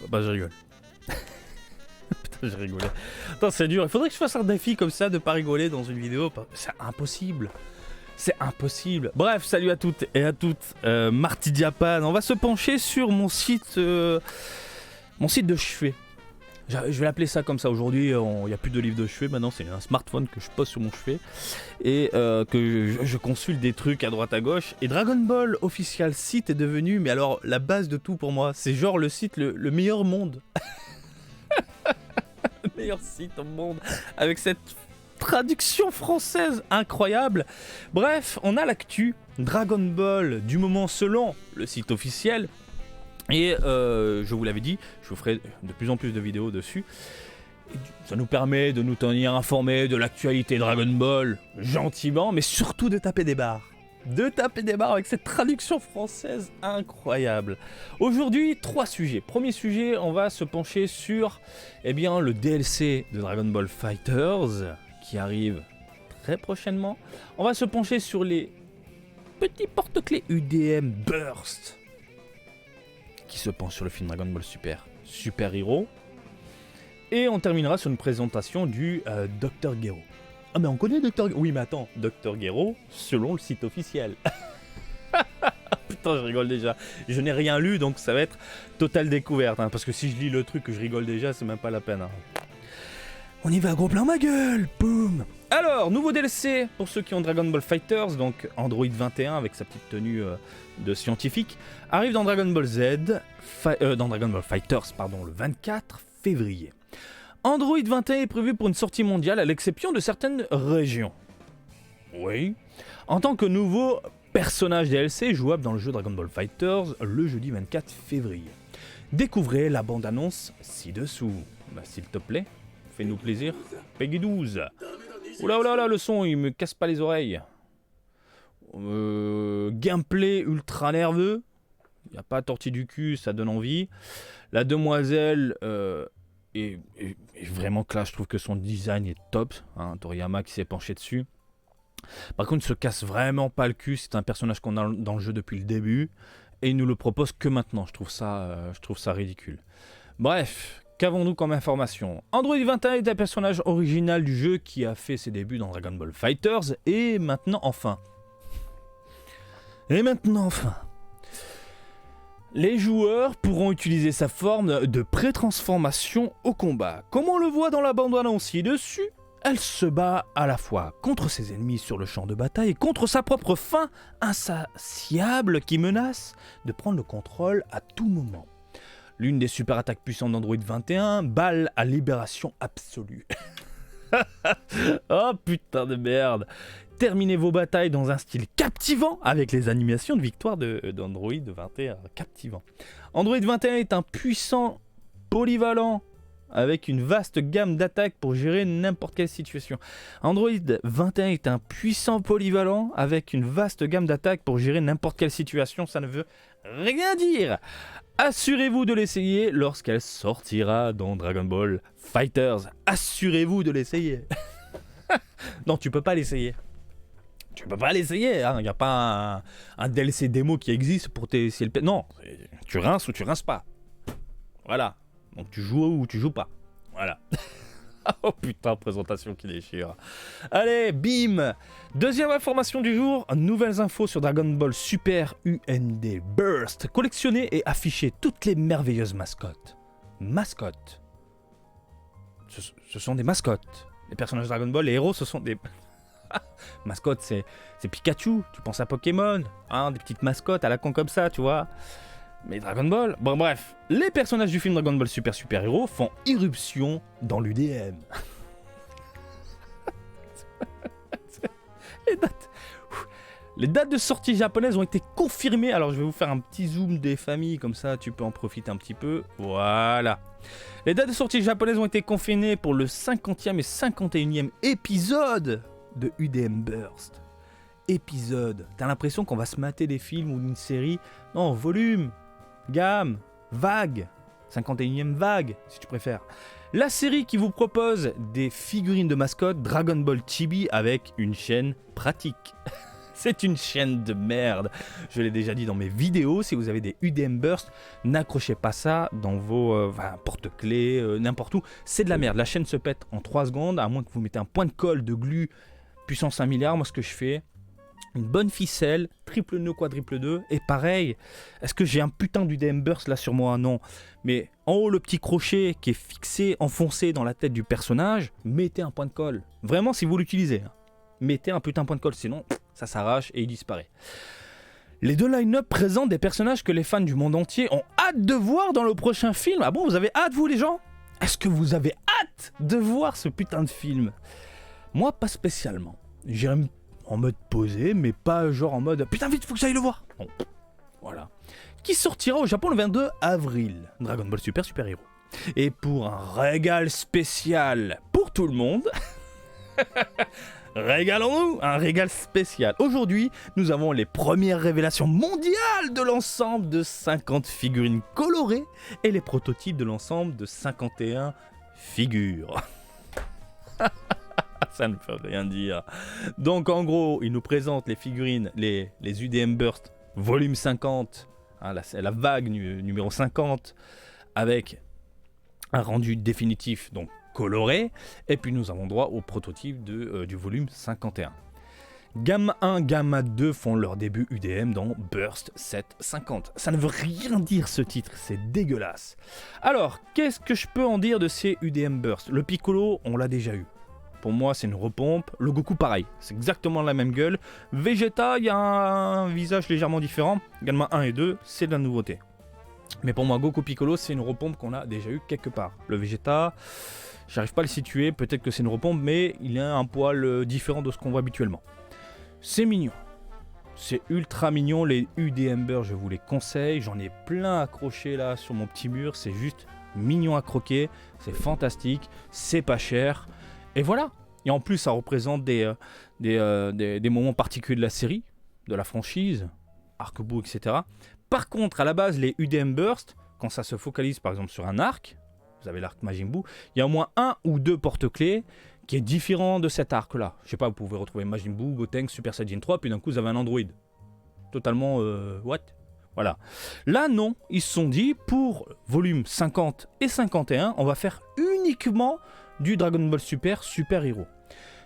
Bah je rigole. Putain, j'ai rigolé. Attends, c'est dur. Il faudrait que je fasse un défi comme ça de pas rigoler dans une vidéo. C'est impossible. C'est impossible. Bref, salut à toutes et à toutes. Marty Diapan. On va se pencher sur mon site de chevet. Je vais l'appeler ça comme ça. Aujourd'hui, il n'y a plus de livre de chevet. Maintenant, c'est un smartphone que je pose sur mon chevet et que je consulte des trucs à droite à gauche. Et Dragon Ball Official Site est devenu, mais alors, la base de tout pour moi. C'est genre le site le meilleur au monde. Le meilleur site au monde. Avec cette traduction française incroyable. Bref, on a l'actu Dragon Ball du moment selon le site officiel. Et je vous l'avais dit, je vous ferai de plus en plus de vidéos dessus. Ça nous permet de nous tenir informés de l'actualité Dragon Ball, gentiment, mais surtout de taper des barres. De taper des barres avec cette traduction française incroyable. Aujourd'hui, 3 sujets. Premier sujet, on va se pencher sur le DLC de Dragon Ball FighterZ, qui arrive très prochainement. On va se pencher sur les petits porte-clés UDM Burst, qui se penche sur le film Dragon Ball Super Hero. Et on terminera sur une présentation du Dr Gero. Ah mais on connaît Dr Gero. Oui mais attends, Dr Gero selon le site officiel. Putain, je rigole déjà. Je n'ai rien lu donc ça va être totale découverte. Parce que si je lis le truc que je rigole déjà, c'est même pas la peine. On y va gros plein ma gueule. Boum. Alors, nouveau DLC pour ceux qui ont Dragon Ball FighterZ, donc Android 21 avec sa petite tenue de scientifique, arrive dans Dragon Ball dans Dragon Ball FighterZ, le 24 février. Android 21 est prévu pour une sortie mondiale à l'exception de certaines régions. Oui. En tant que nouveau personnage DLC jouable dans le jeu Dragon Ball FighterZ le jeudi 24 février. Découvrez la bande-annonce ci-dessous. S'il te plaît, fais-nous plaisir. Peggy 12. Oula, le son, il me casse pas les oreilles. Gameplay ultra nerveux. Il n'y a pas tortille du cul, ça donne envie. La demoiselle est vraiment classe. Je trouve que son design est top. Toriyama qui s'est penché dessus. Par contre, il se casse vraiment pas le cul. C'est un personnage qu'on a dans le jeu depuis le début. Et il nous le propose que maintenant. Je trouve ça ridicule. Bref. Qu'avons-nous comme information ? Android 21 est un personnage original du jeu qui a fait ses débuts dans Dragon Ball FighterZ et maintenant enfin. Les joueurs pourront utiliser sa forme de pré-transformation au combat. Comme on le voit dans la bande-annonce ci-dessus, elle se bat à la fois contre ses ennemis sur le champ de bataille et contre sa propre faim insatiable qui menace de prendre le contrôle à tout moment. L'une des super attaques puissantes d'Android 21, balle à libération absolue. Oh putain de merde. Terminez vos batailles dans un style captivant avec les animations de victoire d'Android 21 captivant. Android 21 est un puissant polyvalent avec une vaste gamme d'attaques pour gérer n'importe quelle situation. Android 21 est un puissant polyvalent avec une vaste gamme d'attaques pour gérer n'importe quelle situation. Ça ne veut rien dire. Assurez-vous de l'essayer lorsqu'elle sortira dans Dragon Ball FighterZ. Assurez-vous de l'essayer. Non, tu peux pas l'essayer. Tu peux pas l'essayer. Il n'y a pas un DLC démo qui existe pour essayer le... Non, tu rinces ou tu rinces pas. Voilà. Donc tu joues ou tu joues pas. Voilà. Oh putain, présentation qui déchire. Allez, bim. Deuxième information du jour, nouvelles infos sur Dragon Ball Super UND Burst. Collectionnez et affichez toutes les merveilleuses mascottes. Mascottes. Ce sont des mascottes. Les personnages de Dragon Ball, les héros, ce sont des... Mascottes, c'est Pikachu. Tu penses à Pokémon. Des petites mascottes à la con comme ça, tu vois. Mais Dragon Ball... Bon bref, les personnages du film Dragon Ball Super Hero font irruption dans l'UDM. Les dates de sortie japonaises ont été confirmées. Alors je vais vous faire un petit zoom des familles, comme ça tu peux en profiter un petit peu. Voilà. Les dates de sortie japonaises ont été confirmées pour le 50e et 51e épisode de UDM Burst. Épisode. T'as l'impression qu'on va se mater des films ou une série. Non, volume, gamme, vague. 51e vague, si tu préfères. La série qui vous propose des figurines de mascottes Dragon Ball Chibi avec une chaîne pratique. C'est une chaîne de merde. Je l'ai déjà dit dans mes vidéos, si vous avez des UDM Burst, n'accrochez pas ça dans vos porte-clés, n'importe où. C'est de la merde. La chaîne se pète en 3 secondes, à moins que vous mettez un point de colle de glu puissance 1 milliard. Moi, ce que je fais, une bonne ficelle, triple nœud, quadruple 2, et pareil. Est-ce que j'ai un putain d'UDM Burst là sur moi? Non. Mais en haut, le petit crochet qui est fixé, enfoncé dans la tête du personnage, mettez un point de colle. Vraiment, si vous l'utilisez. Mettez un putain de point de colle, sinon ça s'arrache et il disparaît. Les deux line-up présentent des personnages que les fans du monde entier ont hâte de voir dans le prochain film. Ah bon, vous avez hâte, vous les gens? Est-ce que vous avez hâte de voir ce putain de film? Moi, pas spécialement. J'irai en mode posé, mais pas genre en mode putain vite, faut que j'aille le voir. Bon, voilà. Qui sortira au Japon le 22 avril. Dragon Ball Super Super Hero. Et pour un régal spécial pour tout le monde... Régalons-nous, un régal spécial. Aujourd'hui, nous avons les premières révélations mondiales de l'ensemble de 50 figurines colorées et les prototypes de l'ensemble de 51 figures. Ça ne veut rien dire. Donc en gros, ils nous présentent les figurines, les UDM Burst volume 50, hein, la vague numéro 50, avec un rendu définitif, donc coloré, et puis nous avons droit au prototype du volume 51. Gamma 1, Gamma 2 font leur début UDM dans Burst 750. Ça ne veut rien dire ce titre, c'est dégueulasse. Alors, qu'est-ce que je peux en dire de ces UDM Burst? Le Piccolo, on l'a déjà eu. Pour moi, c'est une repompe. Le Goku, pareil, c'est exactement la même gueule. Vegeta, il y a un visage légèrement différent. Gamma 1 et 2, c'est de la nouveauté. Mais pour moi, Goku Piccolo, c'est une repompe qu'on a déjà eu quelque part. Le Vegeta... J'arrive pas à le situer, peut-être que c'est une repompe, mais il a un poil différent de ce qu'on voit habituellement. C'est mignon. C'est ultra mignon, les UDM Burst, je vous les conseille. J'en ai plein accrochés là sur mon petit mur, c'est juste mignon à croquer, c'est fantastique, c'est pas cher. Et voilà. Et en plus, ça représente des moments particuliers de la série, de la franchise, arc-bout, etc. Par contre, à la base, les UDM Burst, quand ça se focalise par exemple sur un arc, vous avez l'arc Majin Buu, il y a au moins un ou deux porte-clés qui est différent de cet arc-là. Je sais pas, vous pouvez retrouver Majin Buu, Gotenks, Super Saiyan 3, puis d'un coup vous avez un Android. Totalement, what? Voilà. Là, non, ils se sont dit, pour volume 50 et 51, on va faire uniquement du Dragon Ball Super Super Hero.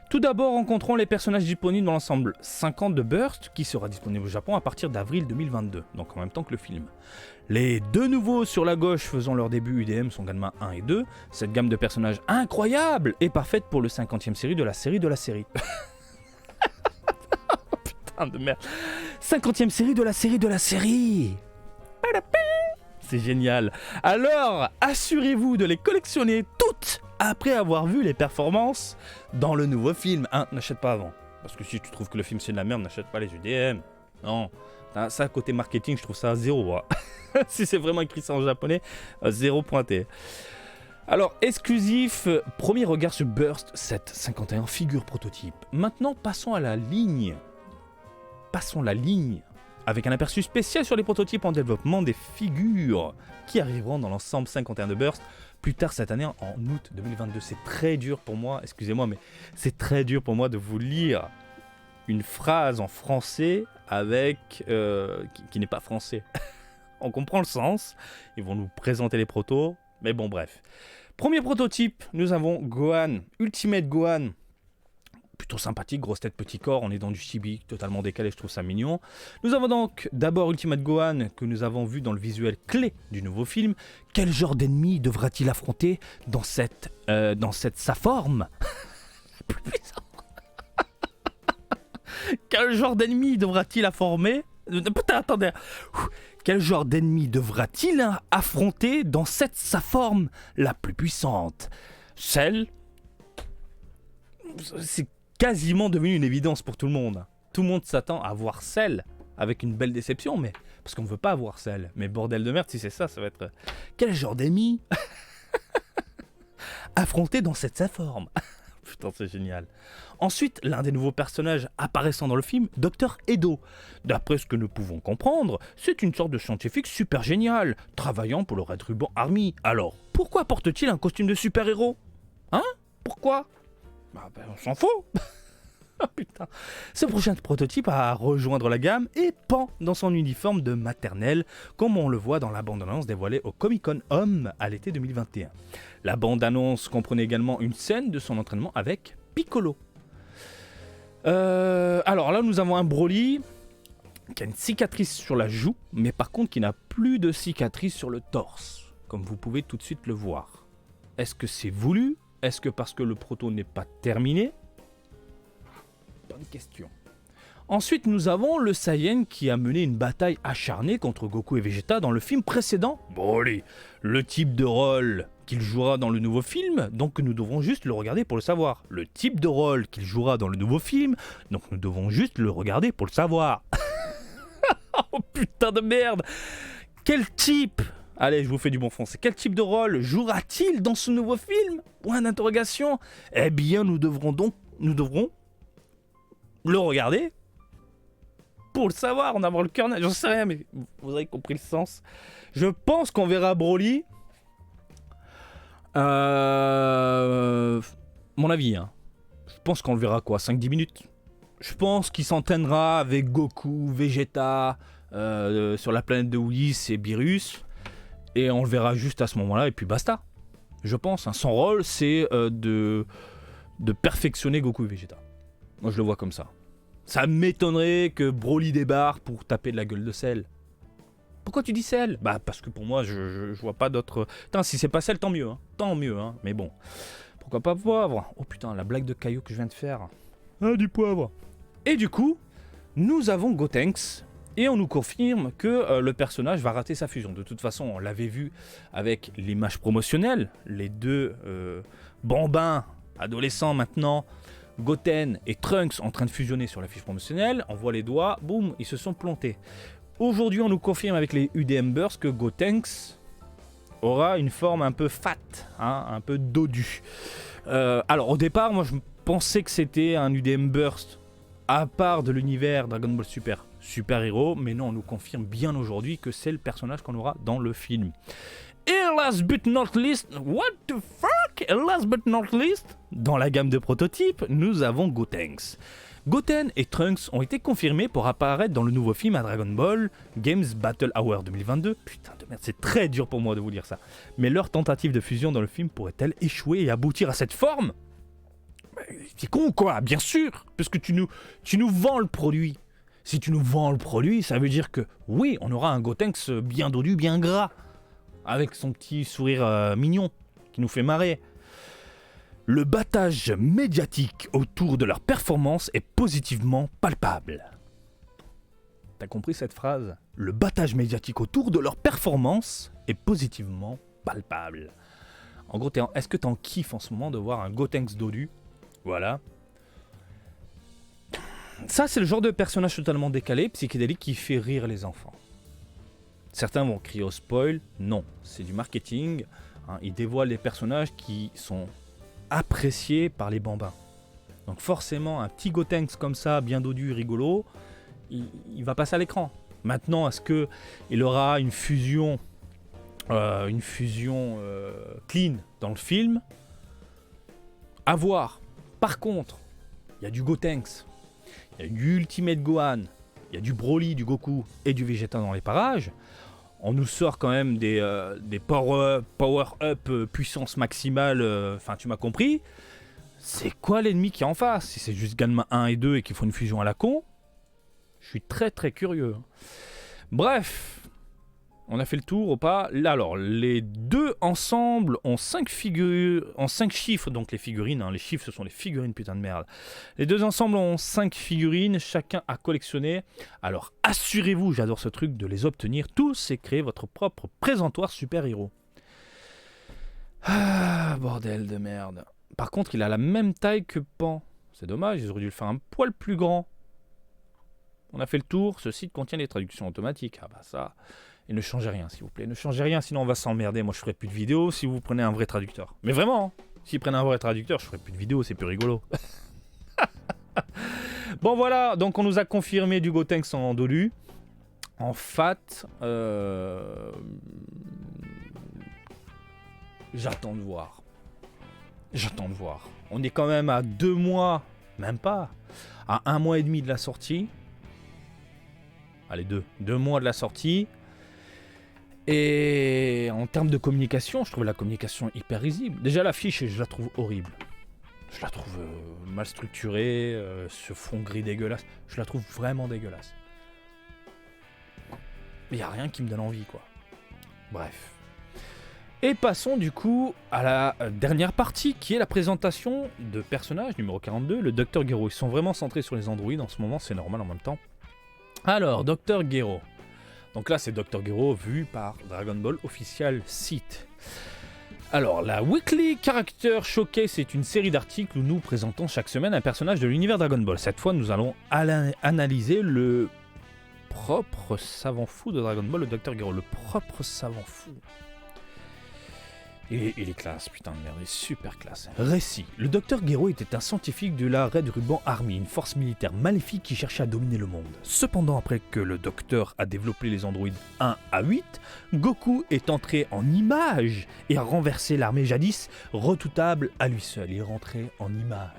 Tout d'abord, rencontrons les personnages disponibles dans l'ensemble 50 de Burst, qui sera disponible au Japon à partir d'avril 2022, donc en même temps que le film. Les deux nouveaux sur la gauche faisant leur début UDM sont Gamma 1 et 2. Cette gamme de personnages incroyable est parfaite pour le 50e série de la série de la série. Putain de merde. 50e série de la série de la série. C'est génial. Alors, assurez-vous de les collectionner toutes après avoir vu les performances dans le nouveau film. Hein, n'achète pas avant. Parce que si tu trouves que le film c'est de la merde, n'achète pas les UDM. Non. Ça, côté marketing, je trouve ça à 0. Hein. Si c'est vraiment écrit ça en japonais, 0 pointé. Alors, exclusif, premier regard sur Burst 751 figure prototype. Maintenant, passons à la ligne. Passons la ligne avec un aperçu spécial sur les prototypes en développement des figures qui arriveront dans l'ensemble 51 de Burst plus tard cette année en août 2022. C'est très dur pour moi, excusez-moi, mais c'est très dur pour moi de vous lire une phrase en français avec qui n'est pas français. On comprend le sens, ils vont nous présenter les protos, mais bon bref. Premier prototype, nous avons Gohan, Ultimate Gohan. Plutôt sympathique, grosse tête, petit corps, on est dans du chibi totalement décalé, je trouve ça mignon. Nous avons donc d'abord Ultimate Gohan que nous avons vu dans le visuel clé du nouveau film. Quel genre d'ennemi devra-t-il affronter dans cette sa forme plus puissant. Quel genre d'ennemi devra-t-il affronter? Putain, attendez. Quel genre d'ennemi devra-t-il affronter dans cette sa forme la plus puissante? Celle... C'est quasiment devenu une évidence pour tout le monde. Tout le monde s'attend à voir Cell avec une belle déception, mais parce qu'on ne veut pas voir Cell. Mais bordel de merde, si c'est ça, ça va être... Quel genre d'ennemi affronté dans cette sa forme? Putain, c'est génial. Ensuite, l'un des nouveaux personnages apparaissant dans le film, Dr. Edo. D'après ce que nous pouvons comprendre, c'est une sorte de scientifique super génial, travaillant pour le Red Ribbon Army. Alors, pourquoi porte-t-il un costume de super-héros? Hein? Pourquoi? Ben, on s'en fout. Putain. Ce prochain prototype a rejoindre la gamme et pend dans son uniforme de maternelle, comme on le voit dans la bande-annonce dévoilée au Comic-Con Home à l'été 2021. La bande-annonce comprenait également une scène de son entraînement avec Piccolo. Alors là, nous avons un Broly qui a une cicatrice sur la joue, mais par contre qui n'a plus de cicatrice sur le torse, comme vous pouvez tout de suite le voir. Est-ce que c'est voulu ? Est-ce que parce que le proto n'est pas terminé ? Bonne question. Ensuite, nous avons le Saiyan qui a mené une bataille acharnée contre Goku et Vegeta dans le film précédent. Broly, le type de rôle qu'il jouera dans le nouveau film, donc nous devrons juste le regarder pour le savoir. Le type de rôle qu'il jouera dans le nouveau film, donc nous devons juste le regarder pour le savoir. Oh putain de merde. Quel type ? Allez, je vous fais du bon français. Quel type de rôle jouera-t-il dans ce nouveau film ? Point d'interrogation. Eh bien, nous devrons le regarder pour le savoir, en avoir le cœur net. J'en sais rien, mais vous avez compris le sens. Je pense qu'on verra Broly. Mon avis, hein. Je pense qu'on le verra quoi, 5-10 minutes. Je pense qu'il s'entraînera avec Goku, Vegeta, sur la planète de Whis et Beerus. Et on le verra juste à ce moment-là, et puis basta. Je pense, hein. Son rôle, c'est de perfectionner Goku et Vegeta. Moi, je le vois comme ça. Ça m'étonnerait que Broly débarque pour taper de la gueule de Cell. Pourquoi tu dis Cell ? Bah, parce que pour moi, je vois pas d'autre... Putain, si c'est pas Cell, tant mieux, hein. Tant mieux, hein. Mais bon, pourquoi pas Poivre ? Oh putain, la blague de Caillou que je viens de faire. Ah, du poivre. Et du coup, nous avons Gotenks, et on nous confirme que le personnage va rater sa fusion. De toute façon, on l'avait vu avec l'image promotionnelle, les deux bambins adolescents maintenant, Goten et Trunks en train de fusionner sur la fiche promotionnelle, on voit les doigts, boum, ils se sont plantés. Aujourd'hui, on nous confirme avec les UDM Burst que Gotenks aura une forme un peu fat, hein, un peu dodu. Alors au départ, moi je pensais que c'était un UDM Burst à part de l'univers Dragon Ball Super Hero, mais non, on nous confirme bien aujourd'hui que c'est le personnage qu'on aura dans le film. Et last but not least, what the fuck? Last but not least, dans la gamme de prototypes, nous avons Gotenks. Goten et Trunks ont été confirmés pour apparaître dans le nouveau film à Dragon Ball Games Battle Hour 2022. Putain de merde, c'est très dur pour moi de vous dire ça. Mais leur tentative de fusion dans le film pourrait-elle échouer et aboutir à cette forme ? C'est con quoi, bien sûr, parce que tu nous vends le produit. Si tu nous vends le produit, ça veut dire que oui, on aura un Gotenks bien dodu, bien gras, avec son petit sourire mignon qui nous fait marrer. Le battage médiatique autour de leur performance est positivement palpable. T'as compris cette phrase ? Le battage médiatique autour de leur performance est positivement palpable. En gros, est-ce que t'en kiffes en ce moment de voir un Gotenks dodu ? Voilà. Ça, c'est le genre de personnage totalement décalé, psychédélique, qui fait rire les enfants. Certains vont crier au spoil. Non, c'est du marketing. Hein, ils dévoilent les personnages qui sont appréciés par les bambins. Donc forcément, un petit Gotenks comme ça, bien dodu, rigolo, il va passer à l'écran. Maintenant, est-ce qu'il aura une fusion clean dans le film ? À voir. Par contre, il y a du Gotenks, il y a du Ultimate Gohan, il y a du Broly, du Goku et du Vegeta dans les parages. On nous sort quand même des power-up puissance maximale, enfin tu m'as compris. C'est quoi l'ennemi qui est en face ? Si c'est juste Ganma 1 et 2 et qu'ils font une fusion à la con, je suis très très curieux. Bref, on a fait le tour ou pas ? Là alors, les deux ensemble ont 5 chiffres, donc les figurines, hein, les chiffres ce sont les figurines, putain de merde. Les deux ensemble ont 5 figurines, chacun à collectionner. Alors assurez-vous, j'adore ce truc, de les obtenir tous et créer votre propre présentoir super-héros. Ah, bordel de merde. Par contre, il a la même taille que Pan. C'est dommage, ils auraient dû le faire un poil plus grand. On a fait le tour, ce site contient les traductions automatiques. Ah bah ça... Et ne changez rien, s'il vous plaît. Ne changez rien, sinon on va s'emmerder. Moi, je ferai plus de vidéos si vous prenez un vrai traducteur. Mais vraiment, hein, s'ils prennent un vrai traducteur, je ferai plus de vidéos, c'est plus rigolo. Bon, voilà. Donc, on nous a confirmé du Gotenks en dodu. En fat. J'attends de voir. On est quand même à 2 mois, même pas. À 1 mois et demi de la sortie, allez 2 mois de la sortie, et en termes de communication, je trouve la communication hyper risible. Déjà l'affiche, je la trouve horrible. Je la trouve mal structurée, ce fond gris dégueulasse, je la trouve vraiment dégueulasse. Il n'y a rien qui me donne envie, quoi. Bref. Et passons du coup à la dernière partie qui est la présentation de personnage numéro 42, le Dr Gero. Ils sont vraiment centrés sur les androïdes en ce moment, c'est normal en même temps. Alors, Dr Gero. Donc là, c'est Dr Gero vu par Dragon Ball Official Site. Alors, la Weekly Character Showcase, c'est une série d'articles où nous présentons chaque semaine un personnage de l'univers Dragon Ball. Cette fois, nous allons analyser le propre savant fou de Dragon Ball, le Dr Gero. Le propre savant fou. Il est classe, putain de merde, il est super classe. Récit. Le Dr Gero était un scientifique de la Red Ruban Army, une force militaire maléfique qui cherchait à dominer le monde. Cependant, après que le Docteur a développé les androïdes 1 à 8, Goku est entré en image et a renversé l'armée jadis redoutable à lui seul. Il est rentré en image.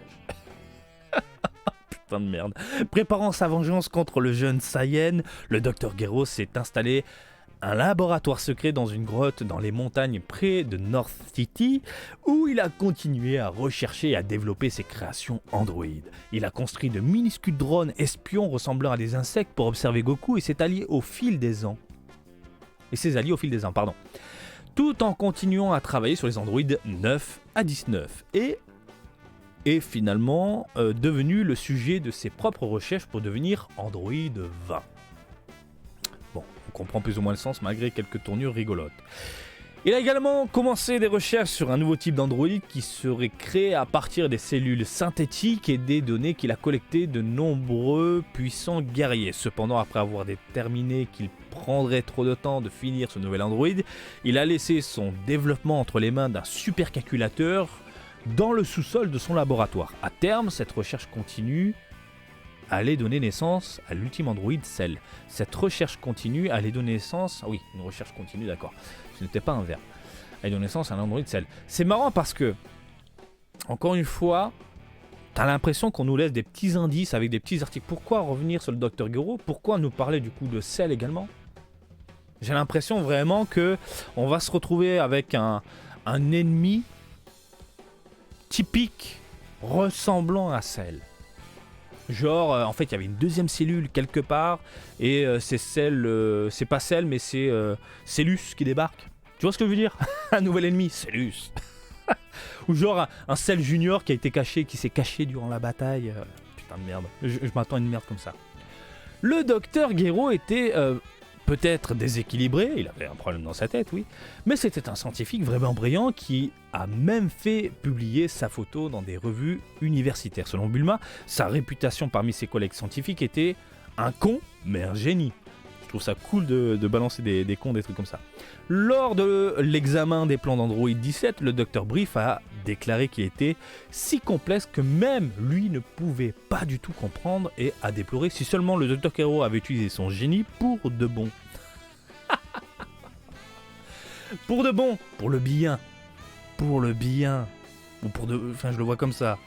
Putain de merde. Préparant sa vengeance contre le jeune Saiyan, le Dr Gero s'est installé un laboratoire secret dans une grotte dans les montagnes près de North City, où il a continué à rechercher et à développer ses créations androïdes. Il a construit de minuscules drones espions ressemblant à des insectes pour observer Goku et ses alliés au fil des ans. Tout en continuant à travailler sur les androïdes 9 à 19 et est finalement devenu le sujet de ses propres recherches pour devenir Android 20. On comprend plus ou moins le sens malgré quelques tournures rigolotes. Il a également commencé des recherches sur un nouveau type d'androïde qui serait créé à partir des cellules synthétiques et des données qu'il a collectées de nombreux puissants guerriers. Cependant, après avoir déterminé qu'il prendrait trop de temps de finir ce nouvel androïde, il a laissé son développement entre les mains d'un supercalculateur dans le sous-sol de son laboratoire. À terme, cette recherche continue allait donner naissance à l'ultime androïde Cell. Cette recherche continue allait donner naissance... Oui, une recherche continue, d'accord. Ce n'était pas un verbe. Allait donner naissance à un androïde Cell. C'est marrant parce que, encore une fois, t'as l'impression qu'on nous laisse des petits indices avec des petits articles. Pourquoi revenir sur le Dr Gero? Pourquoi nous parler du coup de Cell également? J'ai l'impression vraiment que on va se retrouver avec un ennemi typique ressemblant à Cell. Genre, en fait, il y avait une deuxième cellule quelque part, et c'est celle, c'est pas celle, mais c'est Cellus qui débarque. Tu vois ce que je veux dire? Un nouvel ennemi, Cellus. Ou genre un Cell Junior qui a été caché, qui s'est caché durant la bataille. Putain de merde, je m'attends à une merde comme ça. Le Dr Gero était peut-être déséquilibré, il avait un problème dans sa tête, oui, mais c'était un scientifique vraiment brillant qui a même fait publier sa photo dans des revues universitaires. Selon Bulma, sa réputation parmi ses collègues scientifiques était un con, mais un génie. Je trouve ça cool de balancer des cons, des trucs comme ça. Lors de l'examen des plans d'Android 17, le Dr Brief a déclaré qu'il était si complexe que même lui ne pouvait pas du tout comprendre et a déploré si seulement le Dr Gero avait utilisé son génie pour de bon. Pour de bon, pour le bien. Pour le bien. Ou pour de... Enfin, je le vois comme ça.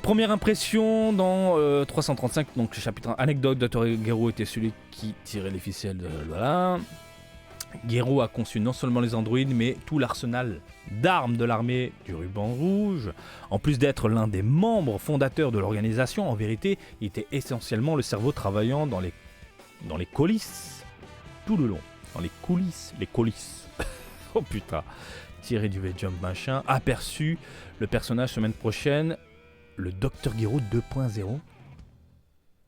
Première impression dans 335, donc le chapitre 1, anecdote, Dr Gero était celui qui tirait les ficelles de... Voilà. Gero a conçu non seulement les androïdes, mais tout l'arsenal d'armes de l'armée du ruban rouge. En plus d'être l'un des membres fondateurs de l'organisation, en vérité, il était essentiellement le cerveau travaillant dans les coulisses, tout le long. Dans les coulisses. Oh putain. Tiré du V-Jump machin. Aperçu le personnage semaine prochaine, le Dr Gero 2.0.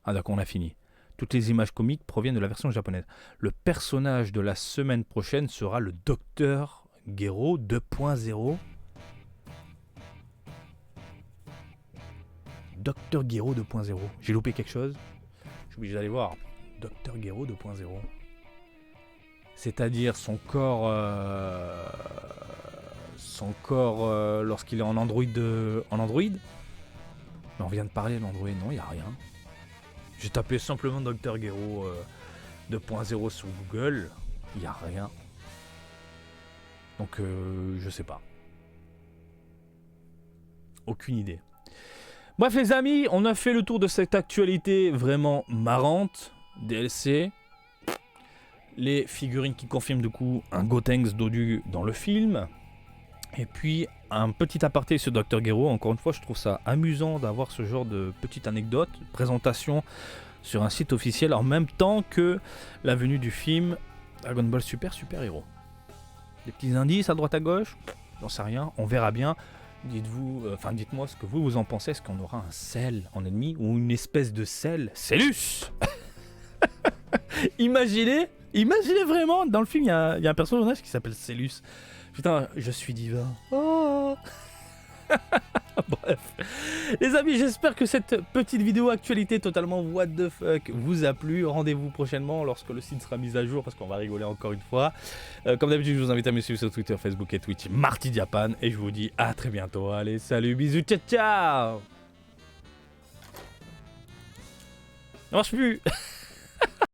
Ah d'accord, on a fini. Toutes les images comiques proviennent de la version japonaise. Le personnage de la semaine prochaine sera le Dr Gero 2.0. Dr Gero 2.0. J'ai loupé quelque chose? Je suis obligé d'aller voir. Dr Gero 2.0. C'est-à-dire son corps lorsqu'il est en Android. En Android? Mais on vient de parler de l'Android, non, il n'y a rien. J'ai tapé simplement Dr Gero 2.0 sur Google, il n'y a rien. Donc je sais pas. Aucune idée. Bref les amis, on a fait le tour de cette actualité vraiment marrante. DLC, les figurines qui confirment du coup un Gotenks Dodu dans le film. Et puis un petit aparté sur Dr Gero, encore une fois je trouve ça amusant d'avoir ce genre de petite anecdote, présentation sur un site officiel en même temps que la venue du film Dragon Ball Super Super Hero. Des petits indices à droite à gauche, j'en sais rien, on verra bien. Dites-moi ce que vous en pensez, est-ce qu'on aura un sel en ennemi ou une espèce de sel Cellus. Imaginez vraiment, dans le film il y a un personnage qui s'appelle Cellus. Putain, je suis divin. Oh. Bref, les amis, j'espère que cette petite vidéo actualité totalement what the fuck vous a plu. Rendez-vous prochainement lorsque le site sera mis à jour parce qu'on va rigoler encore une fois. Comme d'habitude, je vous invite à me suivre sur Twitter, Facebook et Twitch, Marty Japan, et je vous dis à très bientôt. Allez, salut, bisous, ciao, ciao. Ça marche plus.